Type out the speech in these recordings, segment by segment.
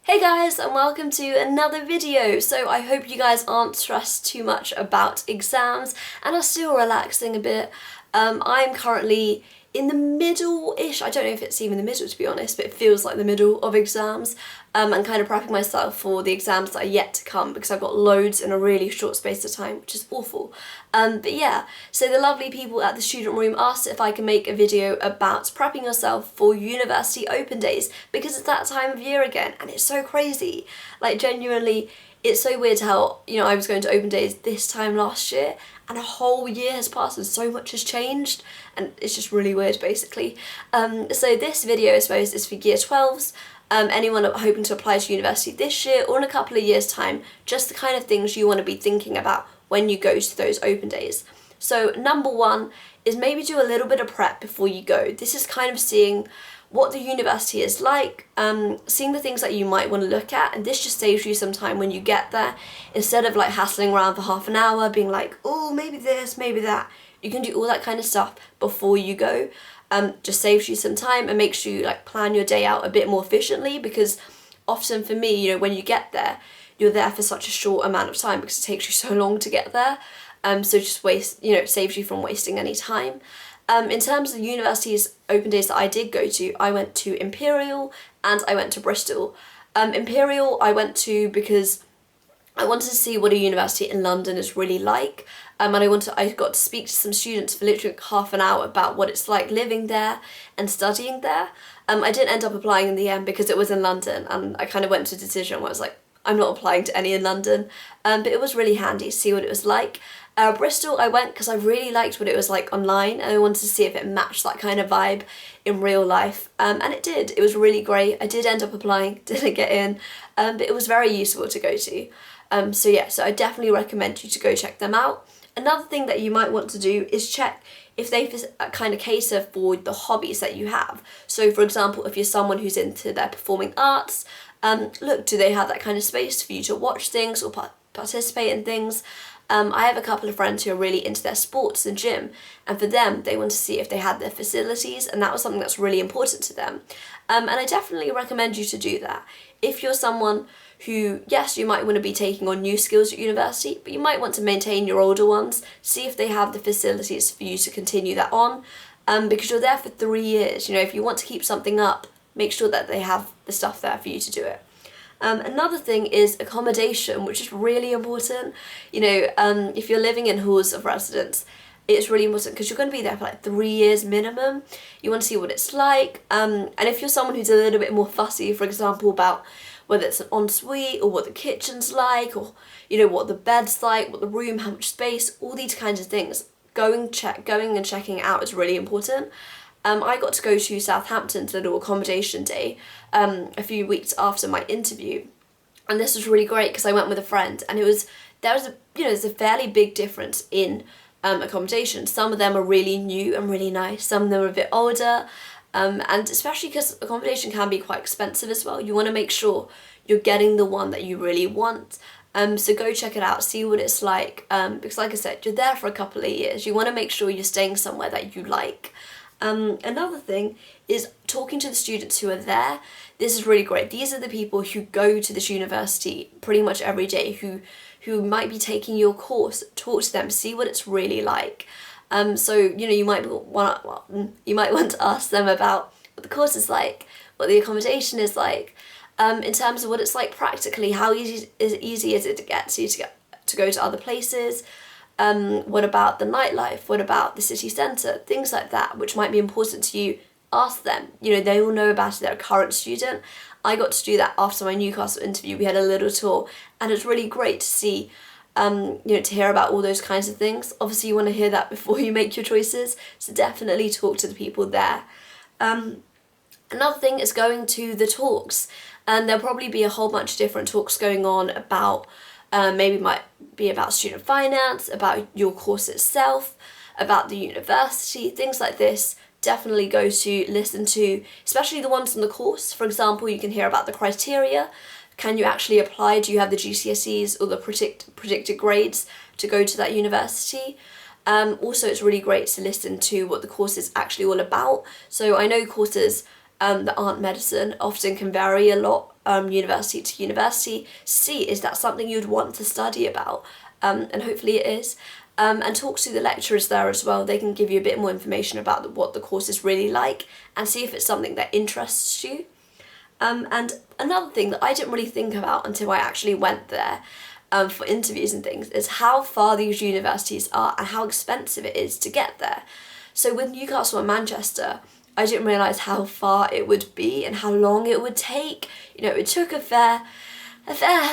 Hey guys, and welcome to another video. So I hope you guys aren't stressed too much about exams and are still relaxing a bit. I'm currently in the middle-ish, I don't know if it's even the middle to be honest, but it feels like the middle of exams, and kind of prepping myself for the exams that are yet to come because I've got loads in a really short space of time, which is awful. But yeah, so the lovely people at the student room asked if I can make a video about prepping yourself for university open days because it's that time of year again and it's so crazy. Like genuinely, it's so weird how, I was going to open days this time last year and a whole year has passed and so much has changed and it's just really weird basically. So this video I suppose is for year 12s, anyone hoping to apply to university this year or in a couple of years time, just the kind of things you want to be thinking about when you go to those open days. So number one is maybe do a little bit of prep before you go. This is kind of seeing what the university is like, seeing the things that you might want to look at, and this just saves you some time when you get there. Instead of like hassling around for half an hour being like, oh, maybe this, maybe that, you can do all that kind of stuff before you go. Just saves you some time and makes you like plan your day out a bit more efficiently, because often for me, when you get there, you're there for such a short amount of time because it takes you so long to get there. So just saves you from wasting any time. In terms of the university's open days that I did go to, I went to Imperial and I went to Bristol. Imperial I went to because I wanted to see what a university in London is really like, and I got to speak to some students for literally half an hour about what it's like living there and studying there. I didn't end up applying in the end because it was in London, and I kind of went to a decision where I was like, I'm not applying to any in London, but it was really handy to see what it was like. Bristol I went because I really liked what it was like online and I wanted to see if it matched that kind of vibe in real life, and it did. It was really great. I did end up applying, didn't get in, but it was very useful to go to. So I definitely recommend you to go check them out. Another thing that you might want to do is check if they kind of cater for the hobbies that you have. So for example, if you're someone who's into their performing arts, look, do they have that kind of space for you to watch things or participate in things? I have a couple of friends who are really into their sports and gym, and for them, they want to see if they had their facilities, and that was something that's really important to them. And I definitely recommend you to do that. If you're someone who, yes, you might want to be taking on new skills at university, but you might want to maintain your older ones, see if they have the facilities for you to continue that on, because you're there for 3 years. If you want to keep something up, make sure that they have the stuff there for you to do it. Another thing is accommodation, which is really important. If you're living in halls of residence, it's really important because you're going to be there for like 3 years minimum. You want to see what it's like. And if you're someone who's a little bit more fussy, for example, about whether it's an ensuite or what the kitchen's like, or what the bed's like, what the room, how much space, all these kinds of things, going and checking it out is really important. I got to go to Southampton to little accommodation day a few weeks after my interview, and this was really great because I went with a friend, and there's a fairly big difference in accommodation. Some of them are really new and really nice, some of them are a bit older, and especially because accommodation can be quite expensive as well. You want to make sure you're getting the one that you really want. So go check it out, see what it's like, because like I said, you're there for a couple of years. You want to make sure you're staying somewhere that you like. Another thing is talking to the students who are there. This is really great. These are the people who go to this university pretty much every day, who might be taking your course. Talk to them, see what it's really like. So you might want to ask them about what the course is like, what the accommodation is like, in terms of what it's like practically. How easy is it to get to go to other places? What about the nightlife? What about the city centre? Things like that, which might be important to you. Ask them. They all know about it. They're a current student. I got to do that after my Newcastle interview. We had a little tour, and it's really great to see, to hear about all those kinds of things. Obviously, you want to hear that before you make your choices, so definitely talk to the people there. Another thing is going to the talks, and there'll probably be a whole bunch of different talks going on about, maybe might be about student finance, about your course itself, about the university, things like this. Definitely go to listen to, especially the ones on the course. For example, you can hear about the criteria. Can you actually apply? Do you have the GCSEs or the predicted grades to go to that university? Also, it's really great to listen to what the course is actually all about. So I know courses that aren't medicine often can vary a lot university to university, see is that something you'd want to study about, and hopefully it is. And talk to the lecturers there as well. They can give you a bit more information about what the course is really like and see if it's something that interests you. And another thing that I didn't really think about until I actually went there for interviews and things is how far these universities are and how expensive it is to get there. So with Newcastle and Manchester, I didn't realise how far it would be and how long it would take. You know, it took a fair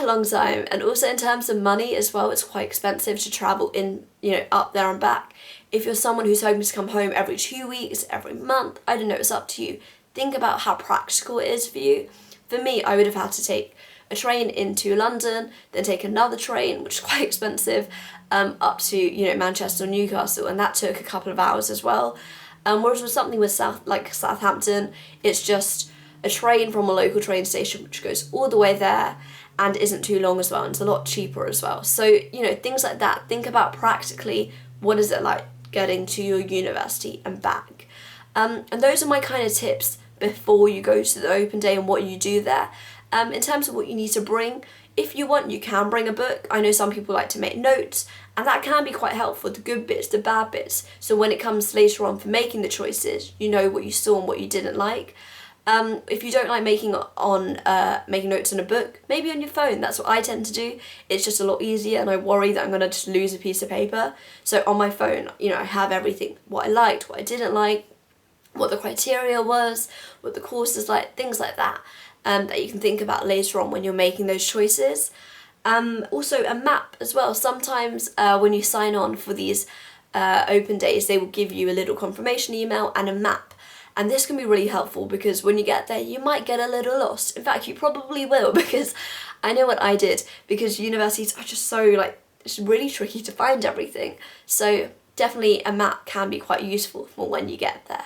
long time, and also in terms of money as well, it's quite expensive to travel in, you know, up there and back. If you're someone who's hoping to come home every 2 weeks, every month, I don't know, it's up to you. Think about how practical it is for you. For me, I would have had to take a train into London, then take another train, which is quite expensive, up to, you know, Manchester or Newcastle, and that took a couple of hours as well. Whereas with something with Southampton, it's just a train from a local train station which goes all the way there and isn't too long as well, and it's a lot cheaper as well. So, you know, things like that. Think about practically what is it like getting to your university and back. And those are my kind of tips before you go to the open day and what you do there. In terms of what you need to bring, if you want, you can bring a book. I know some people like to make notes, and that can be quite helpful, the good bits, the bad bits. So when it comes later on for making the choices, you know what you saw and what you didn't like. If you don't like making notes on a book, maybe on your phone. That's what I tend to do. It's just a lot easier, and I worry that I'm going to just lose a piece of paper. So on my phone, you know, I have everything, what I liked, what I didn't like, what the criteria was, what the course is like, things like that, that you can think about later on when you're making those choices. Also a map as well. Sometimes when you sign on for these open days, they will give you a little confirmation email and a map. And this can be really helpful because when you get there, you might get a little lost. In fact, you probably will, because I know what I did, because universities are just so, like, it's really tricky to find everything. So definitely a map can be quite useful for when you get there.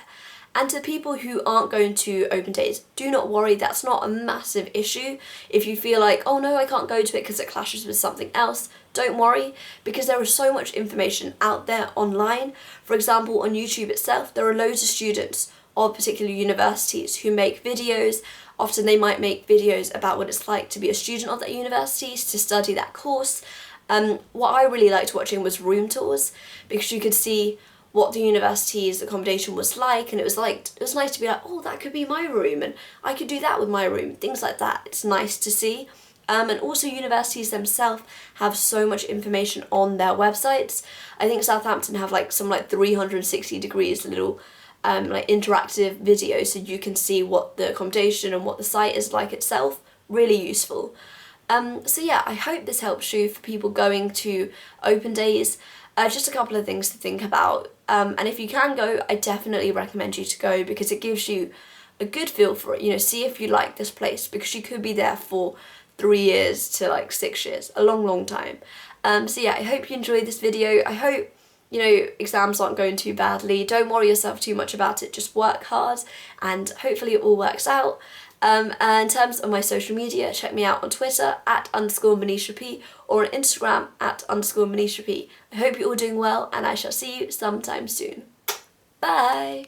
And to people who aren't going to open days, do not worry, that's not a massive issue. If you feel like, oh no, I can't go to it because it clashes with something else, don't worry, because there is so much information out there online. For example, on YouTube itself, there are loads of students of particular universities who make videos. Often they might make videos about what it's like to be a student of that university, to study that course. What I really liked watching was room tours, because you could see what the university's accommodation was like, and it was nice to be like, oh, that could be my room, and I could do that with my room, things like that. It's nice to see. And also universities themselves have so much information on their websites. I think Southampton have like 360 degrees little like interactive videos, so you can see what the accommodation and what the site is like itself. Really useful. So yeah, I hope this helps you for people going to open days. Just a couple of things to think about. And if you can go, I definitely recommend you to go, because it gives you a good feel for it. You know, see if you like this place, because you could be there for 3 years to like 6 years, a long time. So yeah, I hope you enjoyed this video. I hope, you know, exams aren't going too badly. Don't worry yourself too much about it, just work hard, and hopefully it all works out. And in terms of my social media, check me out on Twitter @_ManishaP, or on Instagram @_ManishaP. I hope you're all doing well, and I shall see you sometime soon. Bye!